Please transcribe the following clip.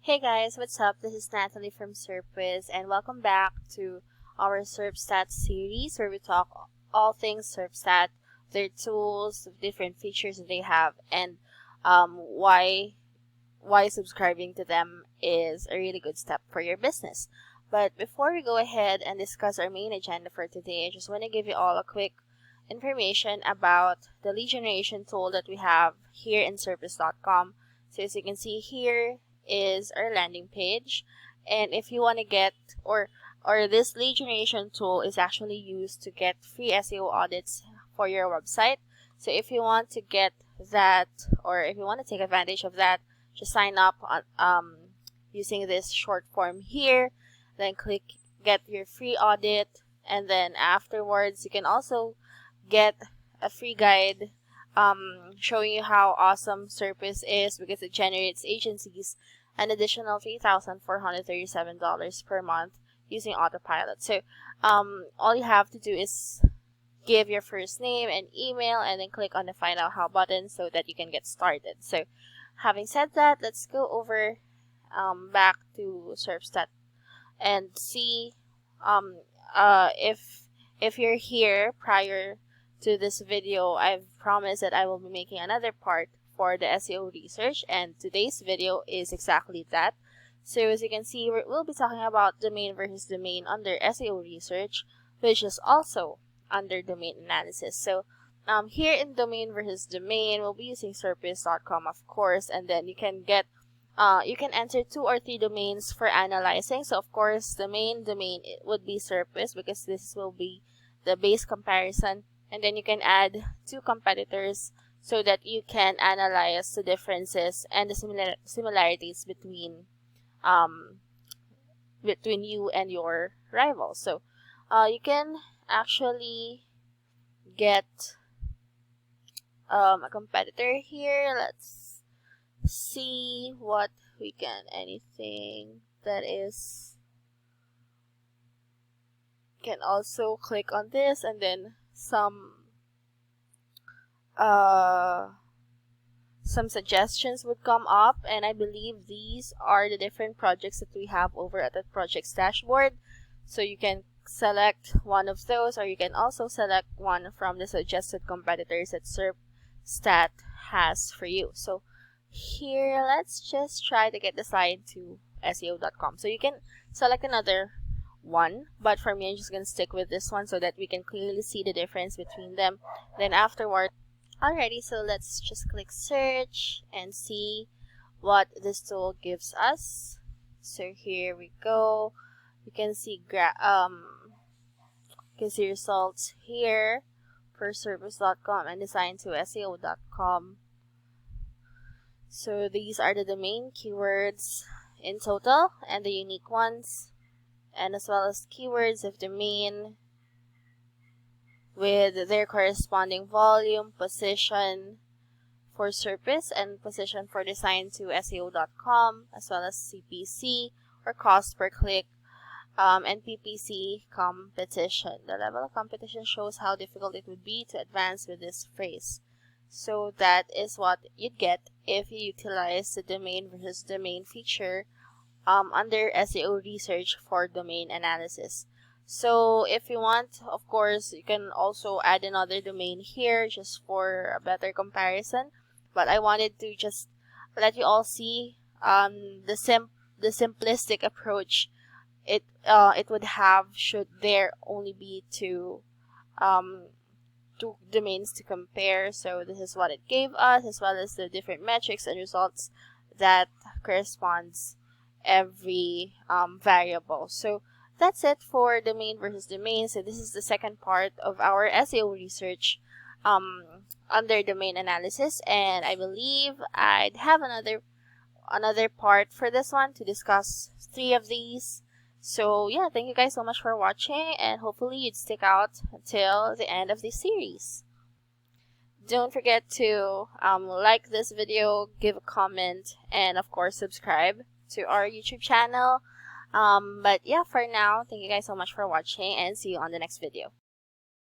Hey guys, what's up? This is Natalie from Serpstat, and welcome back to our Serpstat series where we talk all things Serpstat, their tools, different features that they have, and why subscribing to them is a really good step for your business. But before we go ahead and discuss our main agenda for today, I just want to give you all a quick information about the lead generation tool that we have here in Serpstat.com. So as you can see here is our landing page, and if you want to get or this lead generation tool is actually used to get free SEO audits for your website. So if you want to get that, or if you want to take advantage of that, just sign up on using this short form here, then click get your free audit, and then afterwards you can also get a free guide showing you how awesome Serpstat is, because it generates agencies an additional $3,437 per month using autopilot. So all you have to do is give your first name and email, and then click on the find out how button so that you can get started. So having said that, let's go over back to Serpstat and see if you're here prior to this video. I've promised that I will be making another part for the SEO research, and today's video is exactly that. So as you can see, we'll be talking about domain versus domain under SEO research, which is also under domain analysis. So here in domain versus domain, we'll be using Serpstat.com, of course, and then you can get you can enter 2 or 3 domains for analyzing. So of course the main domain would be Serpstat, because this will be the base comparison, and then you can add 2 competitors so that you can analyze the differences and the similarities between you and your rivals. So you can actually get a competitor here. Let's see what we can, anything that is, can also click on this, and then some suggestions would come up, and I believe these are the different projects that we have over at the projects dashboard. So you can select one of those, or you can also select one from the suggested competitors that Serpstat has for you. So here, let's just try to get the site to SEO.com. So you can select another one, but for me, I'm just going to stick with this one so that we can clearly see the difference between them. Then afterward, alrighty, so let's just click search and see what this tool gives us. So here we go. You can see results here for Serpstat.com and assigned to SEO.com. So these are the domain keywords in total and the unique ones, and as well as keywords of domain with their corresponding volume, position for Serpstat, and position for design to SEO.com, as well as CPC or cost per click, and PPC competition. The level of competition shows how difficult it would be to advance with this phrase. So that is what you'd get if you utilize the domain versus domain feature under SEO research for domain analysis. So if you want, of course, you can also add another domain here just for a better comparison. But I wanted to just let you all see the simplistic approach it would have should there only be two domains to compare. So this is what it gave us, as well as the different metrics and results that corresponds every variable. So that's it for domain versus domain. So this is the second part of our SEO research under domain analysis, and I believe I'd have another part for this one to discuss 3 of these. So yeah, thank you guys so much for watching, and hopefully you'd stick out until the end of this series. Don't forget to like this video, give a comment, and of course subscribe to our YouTube channel. But yeah, for now, thank you guys so much for watching, and see you on the next video.